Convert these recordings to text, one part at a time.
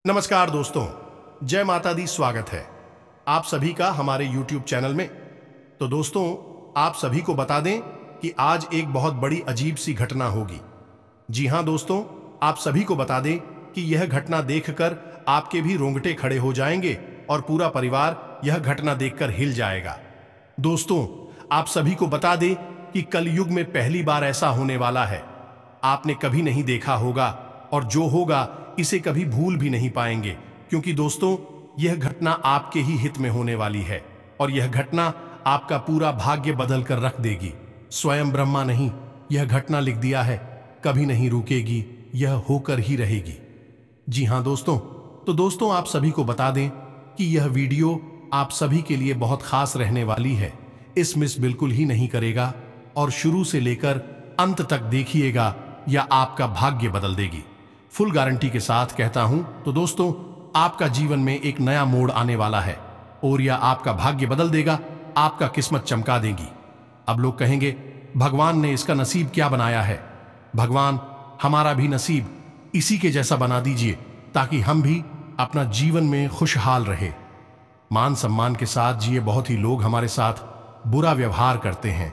नमस्कार दोस्तों, जय माता दी। स्वागत है आप सभी का हमारे YouTube चैनल में। तो दोस्तों, आप सभी को बता दें कि आज एक बहुत बड़ी अजीब सी घटना होगी। जी हां दोस्तों, आप सभी को बता दें कि यह घटना देखकर आपके भी रोंगटे खड़े हो जाएंगे और पूरा परिवार यह घटना देखकर हिल जाएगा। दोस्तों, आप सभी को बता दें कि कलयुग में पहली बार ऐसा होने वाला है। आपने कभी नहीं देखा होगा और जो होगा इसे कभी भूल भी नहीं पाएंगे, क्योंकि दोस्तों यह घटना आपके ही हित में होने वाली है और यह घटना आपका पूरा भाग्य बदल कर रख देगी। स्वयं ब्रह्मा नहीं, यह घटना लिख दिया है, कभी नहीं रुकेगी, यह होकर ही रहेगी। जी हां दोस्तों, तो दोस्तों आप सभी को बता दें कि यह वीडियो आप सभी के लिए बहुत खास रहने वाली है। इस मिस बिल्कुल ही नहीं करेगा और शुरू से लेकर अंत तक देखिएगा, या आपका भाग्य बदल देगी। फुल गारंटी के साथ कहता हूं। तो दोस्तों, आपका जीवन में एक नया मोड़ आने वाला है और यह आपका भाग्य बदल देगा, आपका किस्मत चमका देगी। अब लोग कहेंगे, भगवान ने इसका नसीब क्या बनाया है? भगवान, हमारा भी नसीब इसी के जैसा बना दीजिए ताकि हम भी अपना जीवन में खुशहाल रहे, मान सम्मान के साथ जिए। बहुत ही लोग हमारे साथ बुरा व्यवहार करते हैं।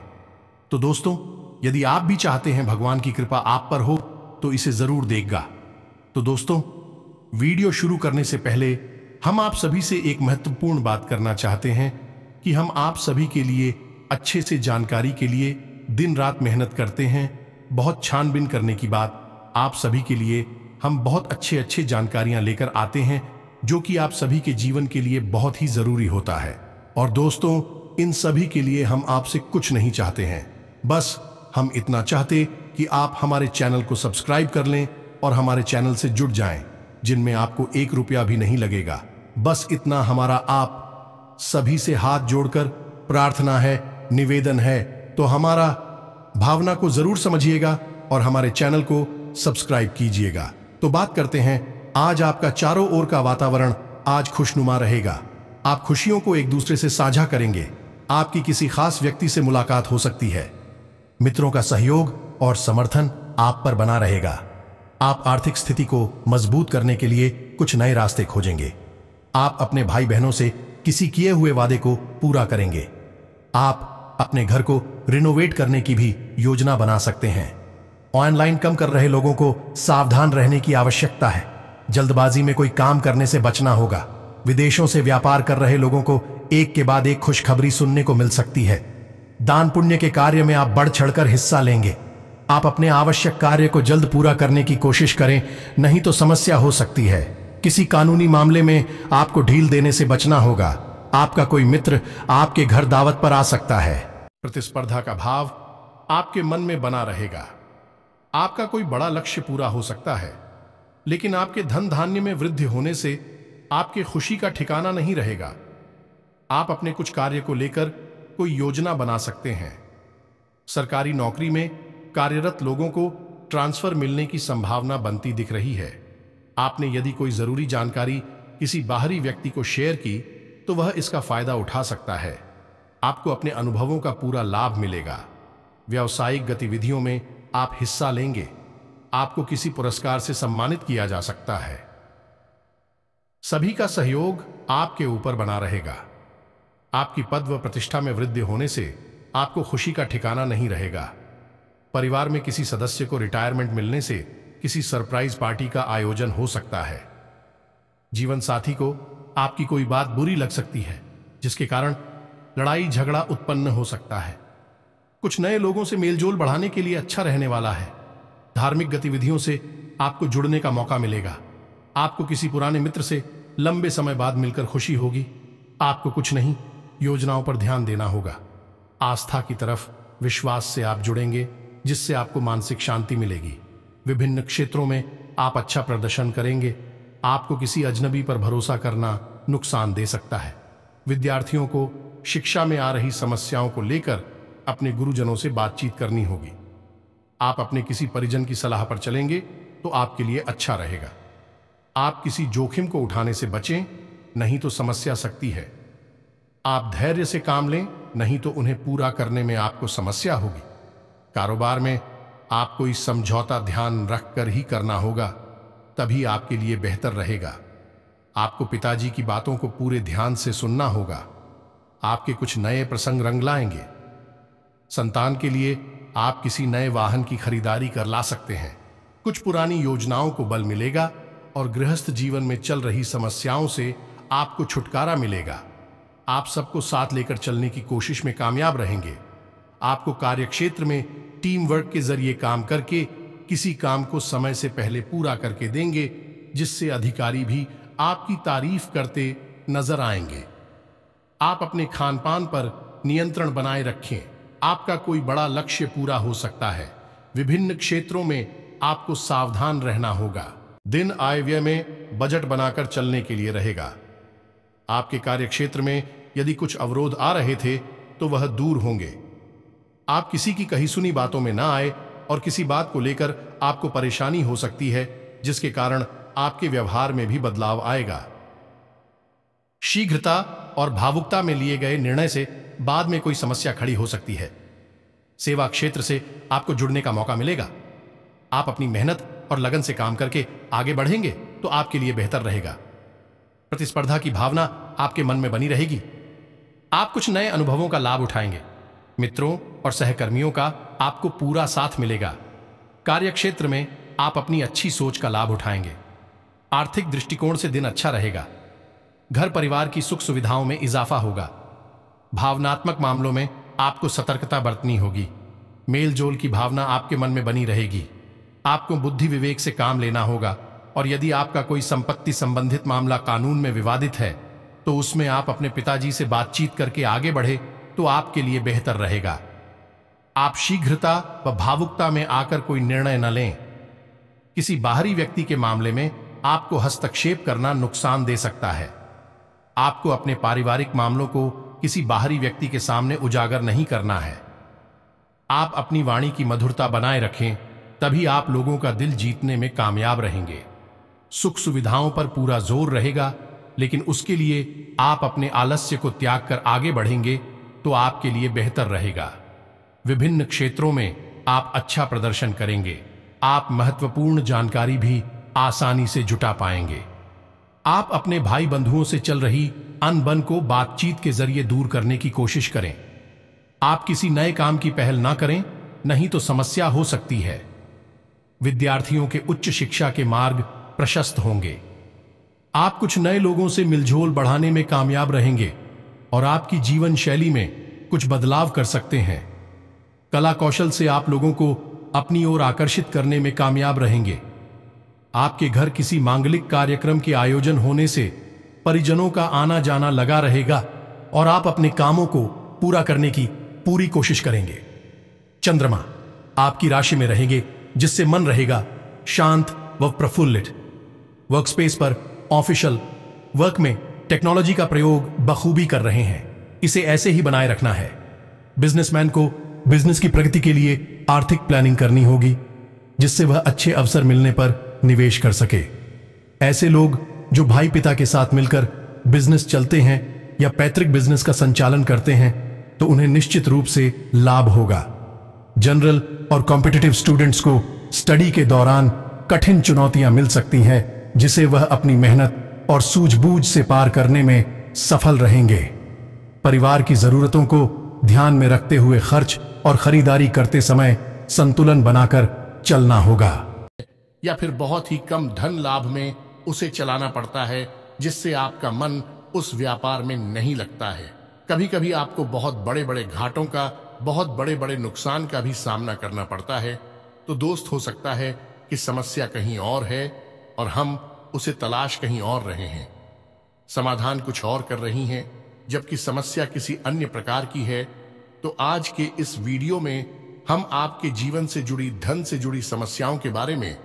तो दोस्तों, यदि आप भी चाहते हैं भगवान की कृपा आप पर हो तो इसे जरूर देगा। तो दोस्तों, वीडियो शुरू करने से पहले हम आप सभी से एक महत्वपूर्ण बात करना चाहते हैं कि हम आप सभी के लिए अच्छे से जानकारी के लिए दिन रात मेहनत करते हैं। बहुत छानबीन करने की बात, आप सभी के लिए हम बहुत अच्छे जानकारियां लेकर आते हैं जो कि आप सभी के जीवन के लिए बहुत ही जरूरी होता है। और दोस्तों, इन सभी के लिए हम आपसे कुछ नहीं चाहते हैं, बस हम इतना चाहते कि आप हमारे चैनल को सब्सक्राइब कर लें और हमारे चैनल से जुड़ जाएं, जिनमें आपको 1 रुपया भी नहीं लगेगा। बस इतना हमारा आप सभी से हाथ जोड़कर प्रार्थना है, निवेदन है। तो हमारा भावना को जरूर समझिएगा और हमारे चैनल को सब्सक्राइब कीजिएगा। तो बात करते हैं, आज आपका चारों ओर का वातावरण आज खुशनुमा रहेगा। आप खुशियों को एक दूसरे से साझा करेंगे। आपकी किसी खास व्यक्ति से मुलाकात हो सकती है। मित्रों का सहयोग और समर्थन आप पर बना रहेगा। आप आर्थिक स्थिति को मजबूत करने के लिए कुछ नए रास्ते खोजेंगे। आप अपने भाई बहनों से किसी किए हुए वादे को पूरा करेंगे। आप अपने घर को रिनोवेट करने की भी योजना बना सकते हैं। ऑनलाइन काम कर रहे लोगों को सावधान रहने की आवश्यकता है। जल्दबाजी में कोई काम करने से बचना होगा। विदेशों से व्यापार कर रहे लोगों को एक के बाद एक खुशखबरी सुनने को मिल सकती है। दान पुण्य के कार्य में आप बढ़ चढ़कर हिस्सा लेंगे। आप अपने आवश्यक कार्य को जल्द पूरा करने की कोशिश करें, नहीं तो समस्या हो सकती है। किसी कानूनी मामले में आपको ढील देने से बचना होगा। आपका कोई मित्र आपके घर दावत पर आ सकता है। प्रतिस्पर्धा का भाव आपके मन में बना रहेगा। आपका कोई बड़ा लक्ष्य पूरा हो सकता है, लेकिन आपके धन धान्य में वृद्धि होने से आपके खुशी का ठिकाना नहीं रहेगा। आप अपने कुछ कार्य को लेकर कोई योजना बना सकते हैं। सरकारी नौकरी में कार्यरत लोगों को ट्रांसफर मिलने की संभावना बनती दिख रही है। आपने यदि कोई जरूरी जानकारी किसी बाहरी व्यक्ति को शेयर की तो वह इसका फायदा उठा सकता है। आपको अपने अनुभवों का पूरा लाभ मिलेगा। व्यावसायिक गतिविधियों में आप हिस्सा लेंगे। आपको किसी पुरस्कार से सम्मानित किया जा सकता है। सभी का सहयोग आपके ऊपर बना रहेगा। आपकी पद व प्रतिष्ठा में वृद्धि होने से आपको खुशी का ठिकाना नहीं रहेगा। परिवार में किसी सदस्य को रिटायरमेंट मिलने से किसी सरप्राइज पार्टी का आयोजन हो सकता है। जीवन साथी को आपकी कोई बात बुरी लग सकती है, जिसके कारण लड़ाई झगड़ा उत्पन्न हो सकता है। कुछ नए लोगों से मेलजोल बढ़ाने के लिए अच्छा रहने वाला है। धार्मिक गतिविधियों से आपको जुड़ने का मौका मिलेगा। आपको किसी पुराने मित्र से लंबे समय बाद मिलकर खुशी होगी। आपको कुछ नहीं, योजनाओं पर ध्यान देना होगा। आस्था की तरफ विश्वास से आप जुड़ेंगे, जिससे आपको मानसिक शांति मिलेगी। विभिन्न क्षेत्रों में आप अच्छा प्रदर्शन करेंगे। आपको किसी अजनबी पर भरोसा करना नुकसान दे सकता है। विद्यार्थियों को शिक्षा में आ रही समस्याओं को लेकर अपने गुरुजनों से बातचीत करनी होगी। आप अपने किसी परिजन की सलाह पर चलेंगे तो आपके लिए अच्छा रहेगा। आप किसी जोखिम को उठाने से बचें, नहीं तो समस्या सकती है। आप धैर्य से काम लें, नहीं तो उन्हें पूरा करने में आपको समस्या होगी। कारोबार में आपको इस समझौता ध्यान रखकर ही करना होगा, तभी आपके लिए बेहतर रहेगा। आपको पिताजी की बातों को पूरे ध्यान से सुनना होगा। आपके कुछ नए प्रसंग रंग लाएंगे। संतान के लिए आप किसी नए वाहन की खरीदारी कर ला सकते हैं। कुछ पुरानी योजनाओं को बल मिलेगा और गृहस्थ जीवन में चल रही समस्याओं से आपको छुटकारा मिलेगा। आप सबको साथ लेकर चलने की कोशिश में कामयाब रहेंगे। आपको कार्यक्षेत्र में टीम वर्क के जरिए काम करके किसी काम को समय से पहले पूरा करके देंगे, जिससे अधिकारी भी आपकी तारीफ करते नजर आएंगे। आप अपने खान पान पर नियंत्रण बनाए रखें। आपका कोई बड़ा लक्ष्य पूरा हो सकता है। विभिन्न क्षेत्रों में आपको सावधान रहना होगा। दिन आय व्यय में बजट बनाकर चलने के लिए रहेगा। आपके कार्यक्षेत्र में यदि कुछ अवरोध आ रहे थे तो वह दूर होंगे। आप किसी की कही सुनी बातों में ना आए और किसी बात को लेकर आपको परेशानी हो सकती है, जिसके कारण आपके व्यवहार में भी बदलाव आएगा। शीघ्रता और भावुकता में लिए गए निर्णय से बाद में कोई समस्या खड़ी हो सकती है। सेवा क्षेत्र से आपको जुड़ने का मौका मिलेगा। आप अपनी मेहनत और लगन से काम करके आगे बढ़ेंगे तो आपके लिए बेहतर रहेगा। प्रतिस्पर्धा की भावना आपके मन में बनी रहेगी। आप कुछ नए अनुभवों का लाभ उठाएंगे। मित्रों और सहकर्मियों का आपको पूरा साथ मिलेगा। कार्यक्षेत्र में आप अपनी अच्छी सोच का लाभ उठाएंगे। आर्थिक दृष्टिकोण से दिन अच्छा रहेगा। घर परिवार की सुख सुविधाओं में इजाफा होगा। भावनात्मक मामलों में आपको सतर्कता बरतनी होगी। मेल जोल की भावना आपके मन में बनी रहेगी। आपको बुद्धि विवेक से काम लेना होगा और यदि आपका कोई संपत्ति संबंधित मामला कानून में विवादित है तो उसमें आप अपने पिताजी से बातचीत करके आगे बढ़े तो आपके लिए बेहतर रहेगा। आप शीघ्रता व भावुकता में आकर कोई निर्णय न लें। किसी बाहरी व्यक्ति के मामले में आपको हस्तक्षेप करना नुकसान दे सकता है। आपको अपने पारिवारिक मामलों को किसी बाहरी व्यक्ति के सामने उजागर नहीं करना है। आप अपनी वाणी की मधुरता बनाए रखें, तभी आप लोगों का दिल जीतने में कामयाब रहेंगे। सुख सुविधाओं पर पूरा जोर रहेगा, लेकिन उसके लिए आप अपने आलस्य को त्याग कर आगे बढ़ेंगे तो आपके लिए बेहतर रहेगा। विभिन्न क्षेत्रों में आप अच्छा प्रदर्शन करेंगे। आप महत्वपूर्ण जानकारी भी आसानी से जुटा पाएंगे। आप अपने भाई बंधुओं से चल रही अनबन को बातचीत के जरिए दूर करने की कोशिश करें। आप किसी नए काम की पहल ना करें, नहीं तो समस्या हो सकती है। विद्यार्थियों के उच्च शिक्षा के मार्ग प्रशस्त होंगे। आप कुछ नए लोगों से मिलझोल बढ़ाने में कामयाब रहेंगे और आपकी जीवन शैली में कुछ बदलाव कर सकते हैं। कला कौशल से आप लोगों को अपनी ओर आकर्षित करने में कामयाब रहेंगे। आपके घर किसी मांगलिक कार्यक्रम के आयोजन होने से परिजनों का आना जाना लगा रहेगा और आप अपने कामों को पूरा करने की पूरी कोशिश करेंगे। चंद्रमा आपकी राशि में रहेंगे, जिससे मन रहेगा शांत व प्रफुल्लित। वर्कस्पेस पर ऑफिशियल वर्क में टेक्नोलॉजी का प्रयोग बखूबी कर रहे हैं। इसे ऐसे ही बनाए रखना है। बिजनेसमैन को बिजनेस की प्रगति के लिए आर्थिक प्लानिंग करनी होगी, जिससे वह अच्छे अवसर मिलने पर निवेश कर सके। ऐसे लोग जो भाई पिता के साथ मिलकर बिजनेस चलते हैं या पैतृक बिजनेस का संचालन करते हैं तो उन्हें निश्चित रूप से लाभ होगा। जनरल और कॉम्पिटिटिव स्टूडेंट्स को स्टडी के दौरान कठिन चुनौतियां मिल सकती हैं, जिसे वह अपनी मेहनत और सूझबूझ से पार करने में सफल रहेंगे। परिवार की जरूरतों को ध्यान में रखते हुए खर्च और खरीदारी करते समय संतुलन बनाकर चलना होगा। या फिर बहुत ही कम धन लाभ में उसे चलाना पड़ता है, जिससे आपका मन उस व्यापार में नहीं लगता है। कभी कभी आपको बहुत बड़े बड़े घाटों का, बहुत बड़े बड़े नुकसान का भी सामना करना पड़ता है। तो दोस्त, हो सकता है कि समस्या कहीं और है और हम उसे तलाश कहीं और रहे हैं। समाधान कुछ और कर रही हैं, जबकि समस्या किसी अन्य प्रकार की है। तो आज के इस वीडियो में हम आपके जीवन से जुड़ी, धन से जुड़ी समस्याओं के बारे में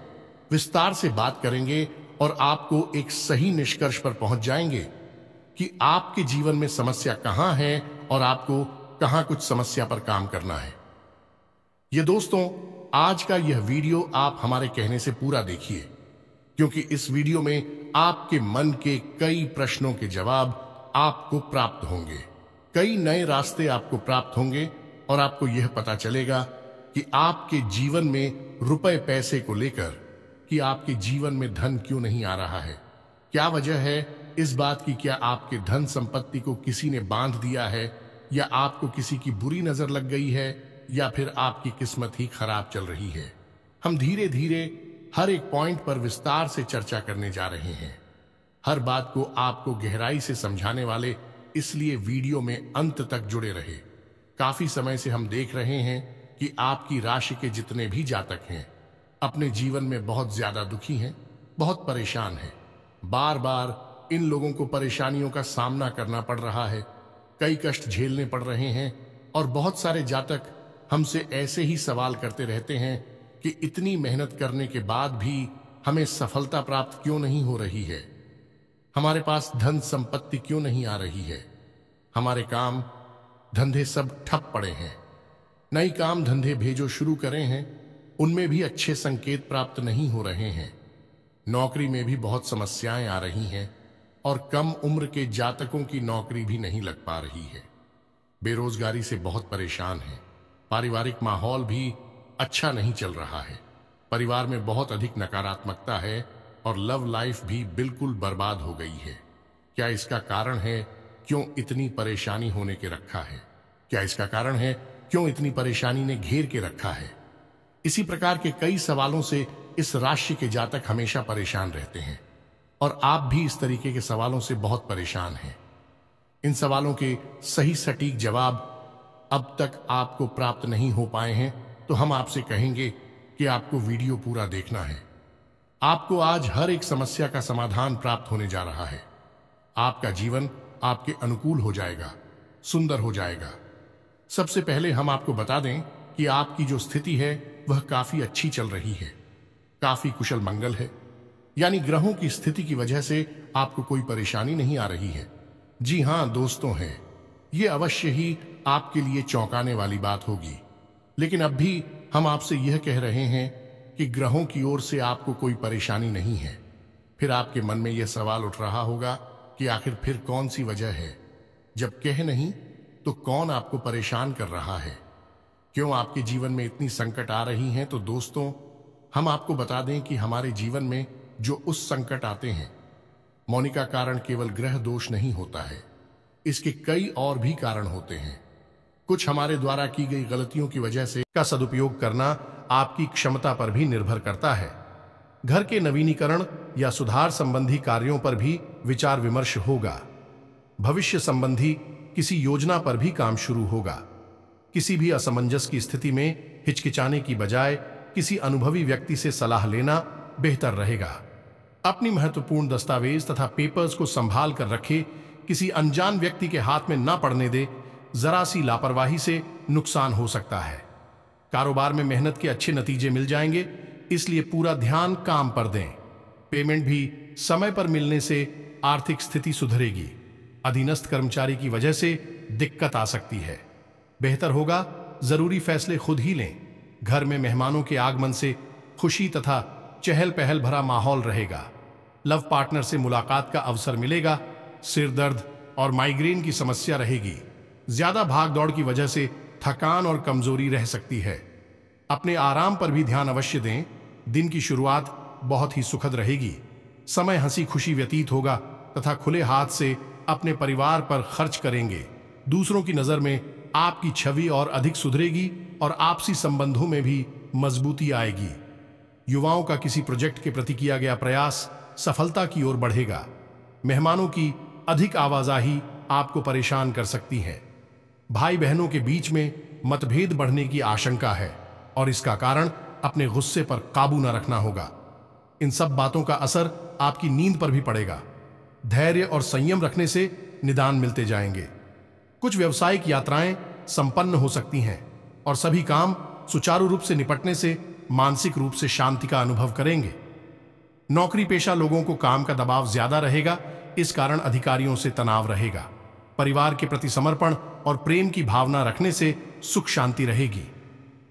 विस्तार से बात करेंगे और आपको एक सही निष्कर्ष पर पहुंच जाएंगे कि आपके जीवन में समस्या कहां है और आपको कहां कुछ समस्या पर काम करना है। ये दोस्तों, आज का यह वीडियो आप हमारे कहने से पूरा देखिए, क्योंकि इस वीडियो में आपके मन के कई प्रश्नों के जवाब आपको प्राप्त होंगे। कई नए रास्ते आपको प्राप्त होंगे और आपको यह पता चलेगा कि आपके जीवन में रुपए पैसे को लेकर कि आपके जीवन में धन क्यों नहीं आ रहा है, क्या वजह है इस बात की? क्या आपके धन संपत्ति को किसी ने बांध दिया है, या आपको किसी की बुरी नजर लग गई है, या फिर आपकी किस्मत ही खराब चल रही है? हम धीरे धीरे हर एक पॉइंट पर विस्तार से चर्चा करने जा रहे हैं। हर बात को आपको गहराई से समझाने वाले, इसलिए वीडियो में अंत तक जुड़े रहे। काफी समय से हम देख रहे हैं कि आपकी राशि के जितने भी जातक हैं अपने जीवन में बहुत ज्यादा दुखी हैं, बहुत परेशान हैं। बार बार इन लोगों को परेशानियों का सामना करना पड़ रहा है, कई कष्ट झेलने पड़ रहे हैं, और बहुत सारे जातक हमसे ऐसे ही सवाल करते रहते हैं कि इतनी मेहनत करने के बाद भी हमें सफलता प्राप्त क्यों नहीं हो रही है, हमारे पास धन संपत्ति क्यों नहीं आ रही है, हमारे काम धंधे सब ठप पड़े हैं, नई काम धंधे भेजो शुरू करें हैं, उनमें भी अच्छे संकेत प्राप्त नहीं हो रहे हैं, नौकरी में भी बहुत समस्याएं आ रही हैं, और कम उम्र के जातकों की नौकरी भी नहीं लग पा रही है, बेरोजगारी से बहुत परेशान है, पारिवारिक माहौल भी अच्छा नहीं चल रहा है, परिवार में बहुत अधिक नकारात्मकता है, और लव लाइफ भी बिल्कुल बर्बाद हो गई है। क्या इसका कारण है क्यों इतनी परेशानी होने के रखा है? क्या इसका कारण है क्यों इतनी परेशानी ने घेर के रखा है? इसी प्रकार के कई सवालों से इस राशि के जातक हमेशा परेशान रहते हैं, और आप भी इस तरीके के सवालों से बहुत परेशान हैं। इन सवालों के सही सटीक जवाब अब तक आपको प्राप्त नहीं हो पाए हैं, तो हम आपसे कहेंगे कि आपको वीडियो पूरा देखना है। आपको आज हर एक समस्या का समाधान प्राप्त होने जा रहा है। आपका जीवन आपके अनुकूल हो जाएगा, सुंदर हो जाएगा। सबसे पहले हम आपको बता दें कि आपकी जो स्थिति है वह काफी अच्छी चल रही है, काफी कुशल मंगल है, यानी ग्रहों की स्थिति की वजह से आपको कोई परेशानी नहीं आ रही है। जी हां दोस्तों, है ये अवश्य ही आपके लिए चौंकाने वाली बात होगी, लेकिन अब भी हम आपसे यह कह रहे हैं कि ग्रहों की ओर से आपको कोई परेशानी नहीं है। फिर आपके मन में यह सवाल उठ रहा होगा कि आखिर फिर कौन सी वजह है? जब कह नहीं तो कौन आपको परेशान कर रहा है? क्यों आपके जीवन में इतनी संकट आ रही हैं? तो दोस्तों, हम आपको बता दें कि हमारे जीवन में जो उस संकट आते हैं, मौनी का कारण केवल ग्रह दोष नहीं होता है, इसके कई और भी कारण होते हैं। कुछ हमारे द्वारा की गई गलतियों की वजह से का सदुपयोग करना आपकी क्षमता पर भी निर्भर करता है। घर के नवीनीकरण या सुधार संबंधी कार्यों पर भी विचार विमर्श होगा। भविष्य संबंधी किसी योजना पर भी काम शुरू होगा। किसी भी असमंजस की स्थिति में हिचकिचाने की बजाय किसी अनुभवी व्यक्ति से सलाह लेना बेहतर रहेगा। अपनी महत्वपूर्ण दस्तावेज तथा पेपर्स को संभाल कर रखे, किसी अनजान व्यक्ति के हाथ में ना पड़ने दे। जरा सी लापरवाही से नुकसान हो सकता है। कारोबार में मेहनत के अच्छे नतीजे मिल जाएंगे, इसलिए पूरा ध्यान काम पर दें। पेमेंट भी समय पर मिलने से आर्थिक स्थिति सुधरेगी। अधीनस्थ कर्मचारी की वजह से दिक्कत आ सकती है। बेहतर होगा जरूरी फैसले खुद ही लें। घर में मेहमानों के आगमन से खुशी तथा चहल पहल भरा माहौल रहेगा। लव पार्टनर से मुलाकात का अवसर मिलेगा। सिर दर्द और माइग्रेन की समस्या रहेगी। ज्यादा भाग दौड़ की वजह से थकान और कमजोरी रह सकती है। अपने आराम पर भी ध्यान अवश्य दें। दिन की शुरुआत बहुत ही सुखद रहेगी। समय हंसी खुशी व्यतीत होगा तथा खुले हाथ से अपने परिवार पर खर्च करेंगे। दूसरों की नजर में आपकी छवि और अधिक सुधरेगी और आपसी संबंधों में भी मजबूती आएगी। युवाओं का किसी प्रोजेक्ट के प्रति किया गया प्रयास सफलता की ओर बढ़ेगा। मेहमानों की अधिक आवाजाही आपको परेशान कर सकती है। भाई बहनों के बीच में मतभेद बढ़ने की आशंका है और इसका कारण अपने गुस्से पर काबू न रखना होगा। इन सब बातों का असर आपकी नींद पर भी पड़ेगा। धैर्य और संयम रखने से निदान मिलते जाएंगे। कुछ व्यावसायिक यात्राएं संपन्न हो सकती हैं और सभी काम सुचारू रूप से निपटने से मानसिक रूप से शांति का अनुभव करेंगे। नौकरी पेशा लोगों को काम का दबाव ज्यादा रहेगा, इस कारण अधिकारियों से तनाव रहेगा। परिवार के प्रति समर्पण और प्रेम की भावना रखने से सुख शांति रहेगी।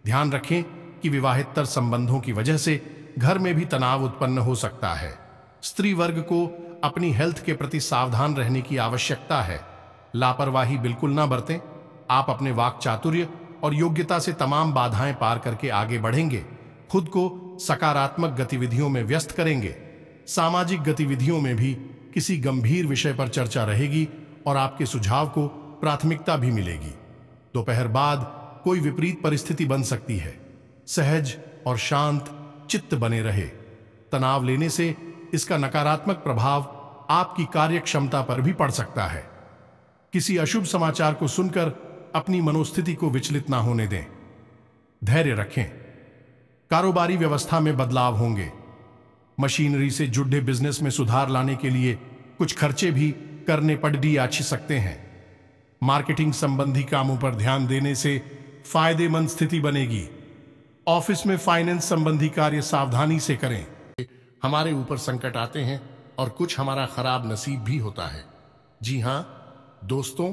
ध्यान रखें कि विवाहेतर संबंधों की वजह से घर में भी तनाव उत्पन्न हो सकता है। स्त्री वर्ग को अपनी हेल्थ के प्रति सावधान रहने की आवश्यकता है। लापरवाही बिल्कुल ना बरतें। आप अपने वाक चातुर्य और योग्यता से तमाम बाधाएं पार करके आगे बढ़ेंगे। खुद को सकारात्मक गतिविधियों में व्यस्त करेंगे। सामाजिक गतिविधियों में भी किसी गंभीर विषय पर चर्चा रहेगी और आपके सुझाव को प्राथमिकता भी मिलेगी। दोपहर बाद कोई विपरीत परिस्थिति बन सकती है। सहज और शांत चित्त बने रहे। तनाव लेने से इसका नकारात्मक प्रभाव आपकी कार्य क्षमता पर भी पड़ सकता है। किसी अशुभ समाचार को सुनकर अपनी मनोस्थिति को विचलित ना होने दें। धैर्य रखें। कारोबारी व्यवस्था में बदलाव होंगे। मशीनरी से जुड़े बिजनेस में सुधार लाने के लिए कुछ खर्चे भी करने पड़ सकते हैं। मार्केटिंग संबंधी कामों पर ध्यान देने से फायदेमंद स्थिति बनेगी। ऑफिस में फाइनेंस संबंधी कार्य सावधानी से करें। हमारे ऊपर संकट आते हैं और कुछ हमारा खराब नसीब भी होता है। जी हां दोस्तों,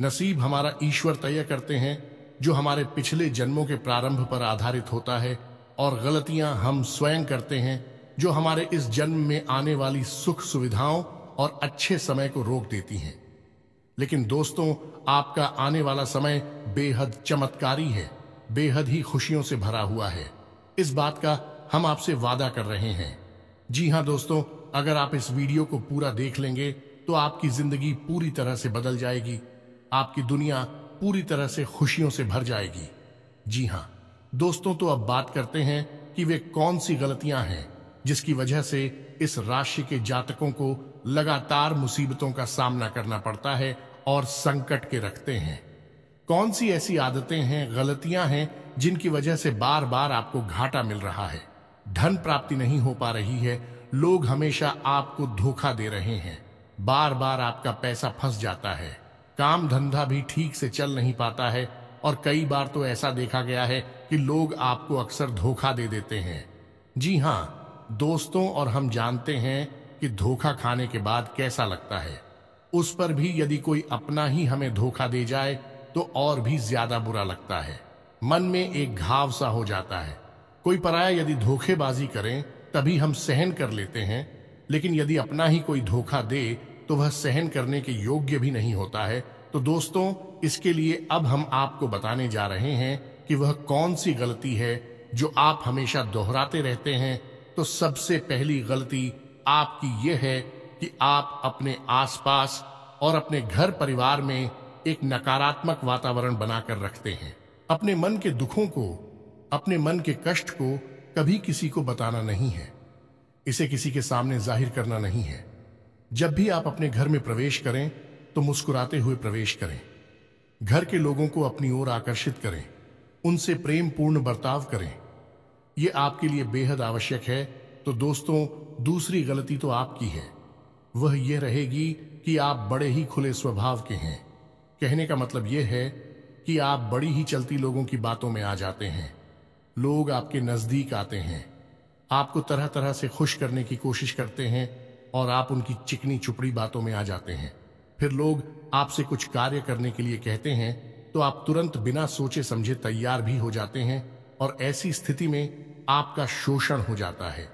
नसीब हमारा ईश्वर तय करते हैं, जो हमारे पिछले जन्मों के प्रारंभ पर आधारित होता है, और गलतियां हम स्वयं करते हैं जो हमारे इस जन्म में आने वाली सुख सुविधाओं और अच्छे समय को रोक देती हैं। लेकिन दोस्तों, आपका आने वाला समय बेहद चमत्कारी है, बेहद ही खुशियों से भरा हुआ है। इस बात का हम आपसे वादा कर रहे हैं। जी हां दोस्तों, अगर आप इस वीडियो को पूरा देख लेंगे तो आपकी जिंदगी पूरी तरह से बदल जाएगी। आपकी दुनिया पूरी तरह से खुशियों से भर जाएगी। जी हां दोस्तों, तो अब बात करते हैं कि वे कौन सी गलतियां हैं जिसकी वजह से इस राशि के जातकों को लगातार मुसीबतों का सामना करना पड़ता है और संकट के रखते हैं। कौन सी ऐसी आदतें हैं, गलतियां हैं जिनकी वजह से बार बार आपको घाटा मिल रहा है, धन प्राप्ति नहीं हो पा रही है, लोग हमेशा आपको धोखा दे रहे हैं, बार बार आपका पैसा फंस जाता है, काम धंधा भी ठीक से चल नहीं पाता है, और कई बार तो ऐसा देखा गया है कि लोग आपको अक्सर धोखा दे देते हैं। जी हां दोस्तों, और हम जानते हैं कि धोखा खाने के बाद कैसा लगता है। उस पर भी यदि कोई अपना ही हमें धोखा दे जाए तो और भी ज्यादा बुरा लगता है। मन में एक घाव सा हो जाता है। कोई पराया यदि धोखेबाजी करें तभी हम सहन कर लेते हैं, लेकिन यदि अपना ही कोई धोखा दे तो वह सहन करने के योग्य भी नहीं होता है। तो दोस्तों, इसके लिए अब हम आपको बताने जा रहे हैं कि वह कौन सी गलती है जो आप हमेशा दोहराते रहते हैं। तो सबसे पहली गलती आपकी यह है कि आप अपने आसपास और अपने घर परिवार में एक नकारात्मक वातावरण बनाकर रखते हैं। अपने मन के दुखों को, अपने मन के कष्ट को कभी किसी को बताना नहीं है, इसे किसी के सामने जाहिर करना नहीं है। जब भी आप अपने घर में प्रवेश करें तो मुस्कुराते हुए प्रवेश करें। घर के लोगों को अपनी ओर आकर्षित करें, उनसे प्रेम पूर्ण बर्ताव करें। यह आपके लिए बेहद आवश्यक है। तो दोस्तों, दूसरी गलती तो आपकी है, वह यह रहेगी कि आप बड़े ही खुले स्वभाव के हैं। कहने का मतलब यह है कि आप बड़ी ही चलती लोगों की बातों में आ जाते हैं। लोग आपके नजदीक आते हैं, आपको तरह तरह से खुश करने की कोशिश करते हैं और आप उनकी चिकनी चुपड़ी बातों में आ जाते हैं। फिर लोग आपसे कुछ कार्य करने के लिए कहते हैं तो आप तुरंत बिना सोचे समझे तैयार भी हो जाते हैं, और ऐसी स्थिति में आपका शोषण हो जाता है।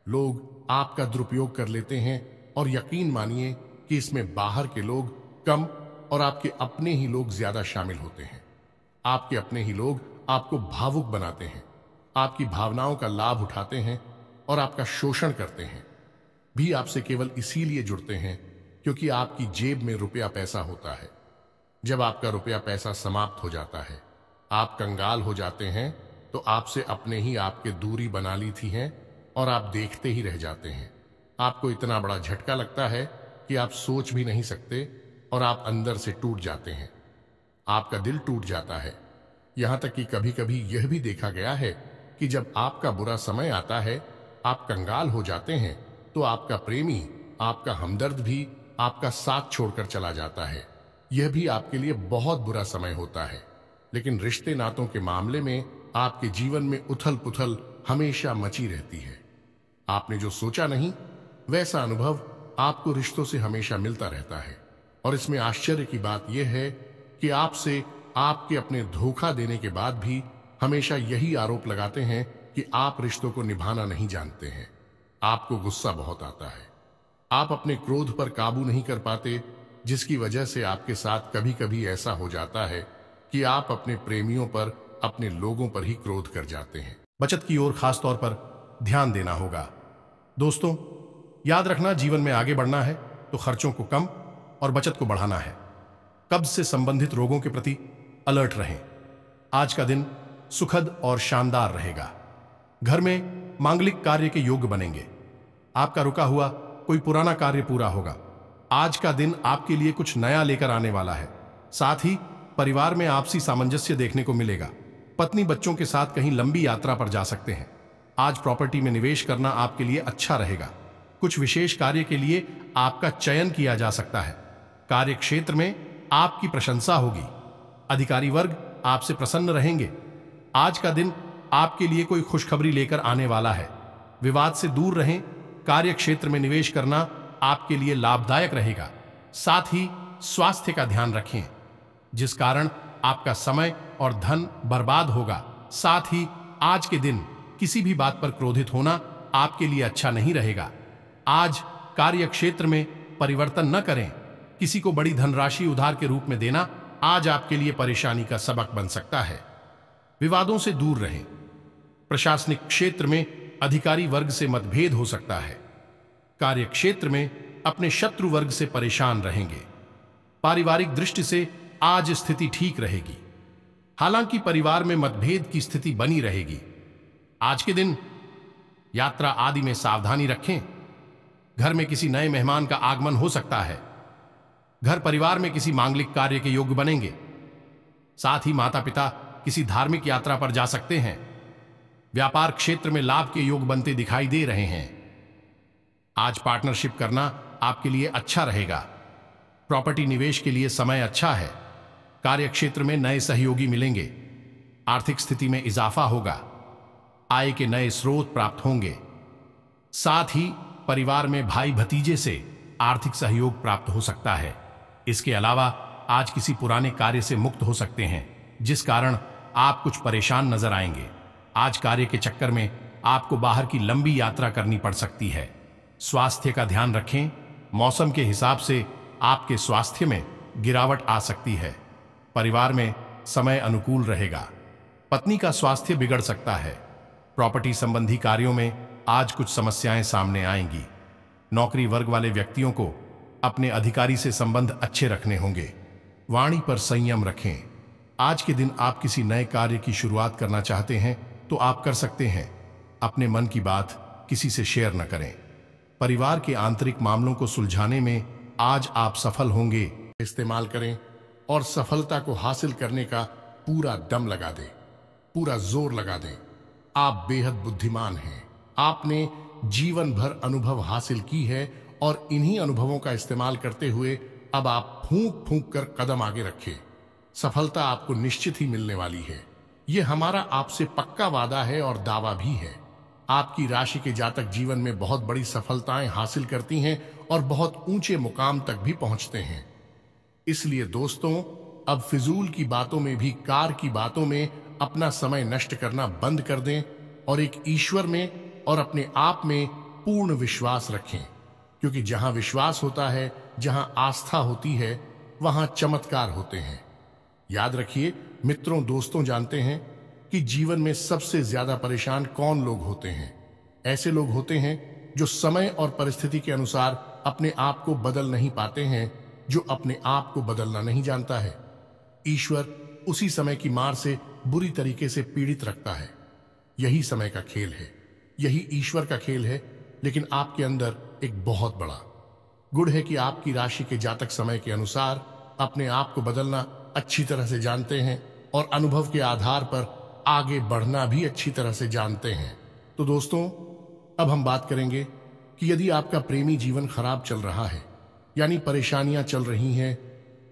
लोग आपका दुरुपयोग कर लेते हैं, और यकीन मानिए कि इसमें बाहर के लोग कम और आपके अपने ही लोग ज्यादा शामिल होते हैं। आपके अपने ही लोग आपको भावुक बनाते हैं, आपकी भावनाओं का लाभ उठाते हैं और आपका शोषण करते हैं। भी आपसे केवल इसीलिए जुड़ते हैं क्योंकि आपकी जेब में रुपया पैसा होता है। जब आपका रुपया पैसा समाप्त हो जाता है, आप कंगाल हो जाते हैं, तो आपसे अपने ही आपके दूरी बना ली थी है और आप देखते ही रह जाते हैं। आपको इतना बड़ा झटका लगता है कि आप सोच भी नहीं सकते और आप अंदर से टूट जाते हैं। आपका दिल टूट जाता है। यहां तक कि कभी कभी यह भी देखा गया है कि जब आपका बुरा समय आता है, आप कंगाल हो जाते हैं, तो आपका प्रेमी, आपका हमदर्द भी आपका साथ छोड़कर चला जाता है। यह भी आपके लिए बहुत बुरा समय होता है। लेकिन रिश्ते नातों के मामले में आपके जीवन में उथल पुथल हमेशा मची रहती है। आपने जो सोचा नहीं, वैसा अनुभव आपको रिश्तों से हमेशा मिलता रहता है। और इसमें आश्चर्य की बात यह है कि आपसे आपके अपने धोखा देने के बाद भी हमेशा यही आरोप लगाते हैं कि आप रिश्तों को निभाना नहीं जानते हैं। आपको गुस्सा बहुत आता है, आप अपने क्रोध पर काबू नहीं कर पाते, जिसकी वजह से आपके साथ कभी कभी ऐसा हो जाता है कि आप अपने प्रेमियों पर, अपने लोगों पर ही क्रोध कर जाते हैं। बचत की ओर खास तौर पर ध्यान देना होगा। दोस्तों, याद रखना, जीवन में आगे बढ़ना है तो खर्चों को कम और बचत को बढ़ाना है। कब्ज से संबंधित रोगों के प्रति अलर्ट रहें। आज का दिन सुखद और शानदार रहेगा। घर में मांगलिक कार्य के योग्य बनेंगे। आपका रुका हुआ कोई पुराना कार्य पूरा होगा। आज का दिन आपके लिए कुछ नया लेकर आने वाला है। साथ ही परिवार में आपसी सामंजस्य देखने को मिलेगा। पत्नी बच्चों के साथ कहीं लंबी यात्रा पर जा सकते हैं। आज प्रॉपर्टी में निवेश करना आपके लिए अच्छा रहेगा। कुछ विशेष कार्य के लिए आपका चयन किया जा सकता है। कार्य क्षेत्र में आपकी प्रशंसा होगी। अधिकारी वर्ग आपसे प्रसन्न रहेंगे। आज का दिन आपके लिए कोई खुशखबरी लेकर आने वाला है। विवाद से दूर रहें। कार्य क्षेत्र में निवेश करना आपके लिए लाभदायक रहेगा। साथ ही स्वास्थ्य का ध्यान रखें, जिस कारण आपका समय और धन बर्बाद होगा। साथ ही आज के दिन किसी भी बात पर क्रोधित होना आपके लिए अच्छा नहीं रहेगा। आज कार्य क्षेत्र में परिवर्तन न करें। किसी को बड़ी धनराशि उधार के रूप में देना आज आपके लिए परेशानी का सबक बन सकता है। विवादों से दूर रहें। प्रशासनिक क्षेत्र में अधिकारी वर्ग से मतभेद हो सकता है। कार्य क्षेत्र में अपने शत्रु वर्ग से परेशान रहेंगे। पारिवारिक दृष्टि से आज स्थिति ठीक रहेगी। हालांकि परिवार में मतभेद की स्थिति बनी रहेगी। आज के दिन यात्रा आदि में सावधानी रखें। घर में किसी नए मेहमान का आगमन हो सकता है। घर परिवार में किसी मांगलिक कार्य के योग्य बनेंगे। साथ ही माता पिता किसी धार्मिक यात्रा पर जा सकते हैं। व्यापार क्षेत्र में लाभ के योग बनते दिखाई दे रहे हैं। आज पार्टनरशिप करना आपके लिए अच्छा रहेगा। प्रॉपर्टी निवेश के लिए समय अच्छा है। कार्य क्षेत्र में नए सहयोगी मिलेंगे। आर्थिक स्थिति में इजाफा होगा। आय के नए स्रोत प्राप्त होंगे। साथ ही परिवार में भाई भतीजे से आर्थिक सहयोग प्राप्त हो सकता है। इसके अलावा आज किसी पुराने कार्य से मुक्त हो सकते हैं, जिस कारण आप कुछ परेशान नजर आएंगे। आज कार्य के चक्कर में आपको बाहर की लंबी यात्रा करनी पड़ सकती है। स्वास्थ्य का ध्यान रखें। मौसम के हिसाब से आपके स्वास्थ्य में गिरावट आ सकती है। परिवार में समय अनुकूल रहेगा। पत्नी का स्वास्थ्य बिगड़ सकता है। प्रॉपर्टी संबंधी कार्यों में आज कुछ समस्याएं सामने आएंगी। नौकरी वर्ग वाले व्यक्तियों को अपने अधिकारी से संबंध अच्छे रखने होंगे। वाणी पर संयम रखें। आज के दिन आप किसी नए कार्य की शुरुआत करना चाहते हैं तो आप कर सकते हैं। अपने मन की बात किसी से शेयर न करें। परिवार के आंतरिक मामलों को सुलझाने में आज आप सफल होंगे। इस्तेमाल करें और सफलता को हासिल करने का पूरा दम लगा दें, पूरा जोर लगा दें। आप बेहद बुद्धिमान हैं। आपने जीवन भर अनुभव हासिल की है और इन्हीं अनुभवों का इस्तेमाल करते हुए अब आप फूंक फूंक कर कदम आगे रखें। सफलता आपको निश्चित ही मिलने वाली है। यह हमारा आपसे पक्का वादा है और दावा भी है। आपकी राशि के जातक जीवन में बहुत बड़ी सफलताएं हासिल करती हैं और बहुत ऊंचे मुकाम तक भी पहुंचते हैं। इसलिए दोस्तों, अब फिजूल की बातों में भी कार की बातों में अपना समय नष्ट करना बंद कर दें और एक ईश्वर में और अपने आप में पूर्ण विश्वास रखें, क्योंकि जहां विश्वास होता है, जहां आस्था होती है, वहां चमत्कार होते हैं। याद रखिए मित्रों, दोस्तों, जानते हैं कि जीवन में सबसे ज्यादा परेशान कौन लोग होते हैं? ऐसे लोग होते हैं जो समय और परिस्थिति के अनुसार अपने आप को बदल नहीं पाते हैं, जो अपने आप को बदलना नहीं जानता है। ईश्वर उसी समय की मार से बुरी तरीके से पीड़ित रखता है। यही समय का खेल है, यही ईश्वर का खेल है। लेकिन आपके अंदर एक बहुत बड़ा गुण है कि आपकी राशि के जातक समय के अनुसार अपने आप को बदलना अच्छी तरह से जानते हैं और अनुभव के आधार पर आगे बढ़ना भी अच्छी तरह से जानते हैं। तो दोस्तों, अब हम बात करेंगे कि यदि आपका प्रेमी जीवन खराब चल रहा है, यानी परेशानियां चल रही हैं,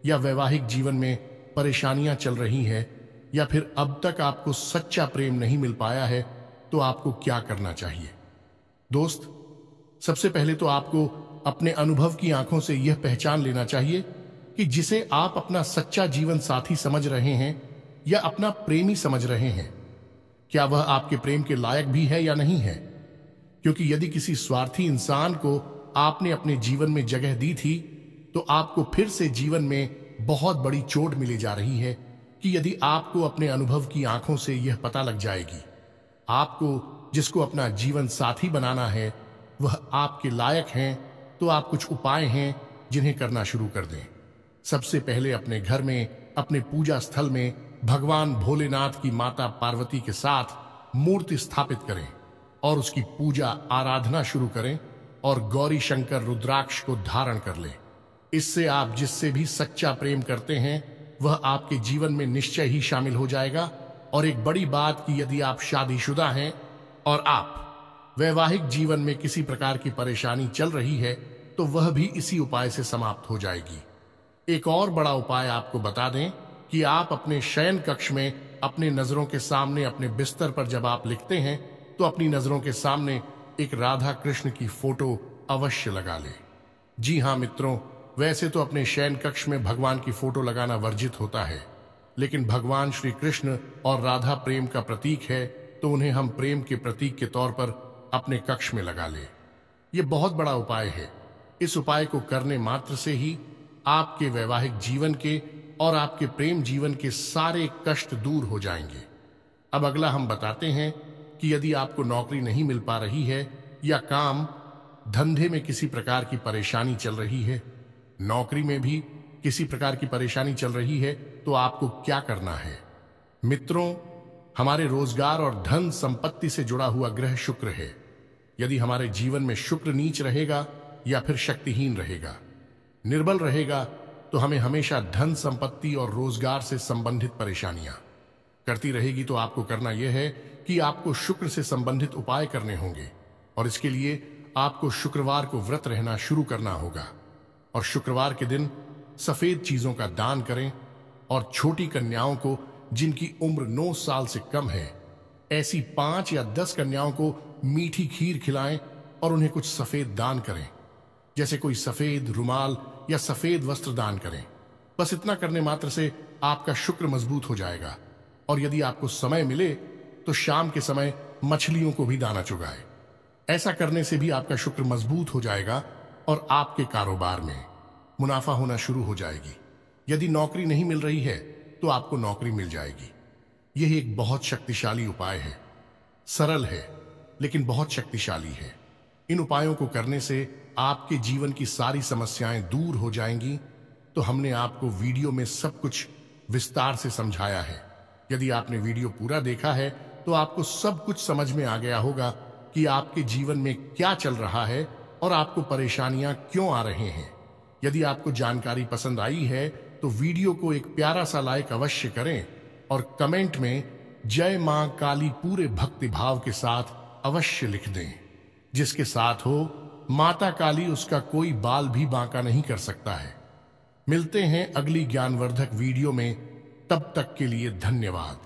या वैवाहिक जीवन में परेशानियां चल रही हैं, या फिर अब तक आपको सच्चा प्रेम नहीं मिल पाया है, तो आपको क्या करना चाहिए? दोस्त, सबसे पहले तो आपको अपने अनुभव की आंखों से यह पहचान लेना चाहिए कि जिसे आप अपना सच्चा जीवन साथी समझ रहे हैं या अपना प्रेमी समझ रहे हैं, क्या वह आपके प्रेम के लायक भी है या नहीं है। क्योंकि यदि किसी स्वार्थी इंसान को आपने अपने जीवन में जगह दी थी, तो आपको फिर से जीवन में बहुत बड़ी चोट मिली जा रही है कि यदि आपको अपने अनुभव की आंखों से यह पता लग जाएगी, आपको जिसको अपना जीवन साथी बनाना है, वह आपके लायक हैं, तो आप कुछ उपाय हैं जिन्हें करना शुरू कर दें। सबसे पहले अपने घर में, अपने पूजा स्थल में भगवान भोलेनाथ की माता पार्वती के साथ मूर्ति स्थापित करें और उसकी पूजा आराधना शुरू करें और गौरी शंकर रुद्राक्ष को धारण कर लें। इससे आप जिससे भी सच्चा प्रेम करते हैं वह आपके जीवन में निश्चय ही शामिल हो जाएगा। और एक बड़ी बात कि यदि आप शादीशुदा हैं और आप वैवाहिक जीवन में किसी प्रकार की परेशानी चल रही है तो वह भी इसी उपाय से समाप्त हो जाएगी। एक और बड़ा उपाय आपको बता दें कि आप अपने शयन कक्ष में अपने नजरों के सामने, अपने बिस्तर पर जब आप लिखते हैं तो अपनी नजरों के सामने एक राधा कृष्ण की फोटो अवश्य लगा लें। जी हाँ मित्रों, वैसे तो अपने शयन कक्ष में भगवान की फोटो लगाना वर्जित होता है, लेकिन भगवान श्री कृष्ण और राधा प्रेम का प्रतीक है, तो उन्हें हम प्रेम के प्रतीक के तौर पर अपने कक्ष में लगा लें। यह बहुत बड़ा उपाय है। इस उपाय को करने मात्र से ही आपके वैवाहिक जीवन के और आपके प्रेम जीवन के सारे कष्ट दूर हो जाएंगे। अब अगला हम बताते हैं कि यदि आपको नौकरी नहीं मिल पा रही है या काम धंधे में किसी प्रकार की परेशानी चल रही है, नौकरी में भी किसी प्रकार की परेशानी चल रही है, तो आपको क्या करना है? मित्रों, हमारे रोजगार और धन संपत्ति से जुड़ा हुआ ग्रह शुक्र है। यदि हमारे जीवन में शुक्र नीच रहेगा या फिर शक्तिहीन रहेगा, निर्बल रहेगा, तो हमें हमेशा धन संपत्ति और रोजगार से संबंधित परेशानियां करती रहेगी। तो आपको करना यह है कि आपको शुक्र से संबंधित उपाय करने होंगे और इसके लिए आपको शुक्रवार को व्रत रहना शुरू करना होगा और शुक्रवार के दिन सफेद चीजों का दान करें और छोटी कन्याओं को जिनकी उम्र 9 साल से कम है, ऐसी 5 या 10 कन्याओं को मीठी खीर खिलाएं और उन्हें कुछ सफेद दान करें, जैसे कोई सफेद रुमाल या सफेद वस्त्र दान करें। बस इतना करने मात्र से आपका शुक्र मजबूत हो जाएगा। और यदि आपको समय मिले तो शाम के समय मछलियों को भी दाना चुगाए। ऐसा करने से भी आपका शुक्र मजबूत हो जाएगा और आपके कारोबार में मुनाफा होना शुरू हो जाएगी। यदि नौकरी नहीं मिल रही है तो आपको नौकरी मिल जाएगी। यह एक बहुत शक्तिशाली उपाय है, सरल है लेकिन बहुत शक्तिशाली है। इन उपायों को करने से आपके जीवन की सारी समस्याएं दूर हो जाएंगी। तो हमने आपको वीडियो में सब कुछ विस्तार से समझाया है। यदि आपने वीडियो पूरा देखा है तो आपको सब कुछ समझ में आ गया होगा कि आपके जीवन में क्या चल रहा है और आपको परेशानियां क्यों आ रहे हैं। यदि आपको जानकारी पसंद आई है तो वीडियो को एक प्यारा सा लाइक अवश्य करें और कमेंट में जय मां काली पूरे भक्ति भाव के साथ अवश्य लिख दें। जिसके साथ हो माता काली, उसका कोई बाल भी बांका नहीं कर सकता है। मिलते हैं अगली ज्ञानवर्धक वीडियो में, तब तक के लिए धन्यवाद।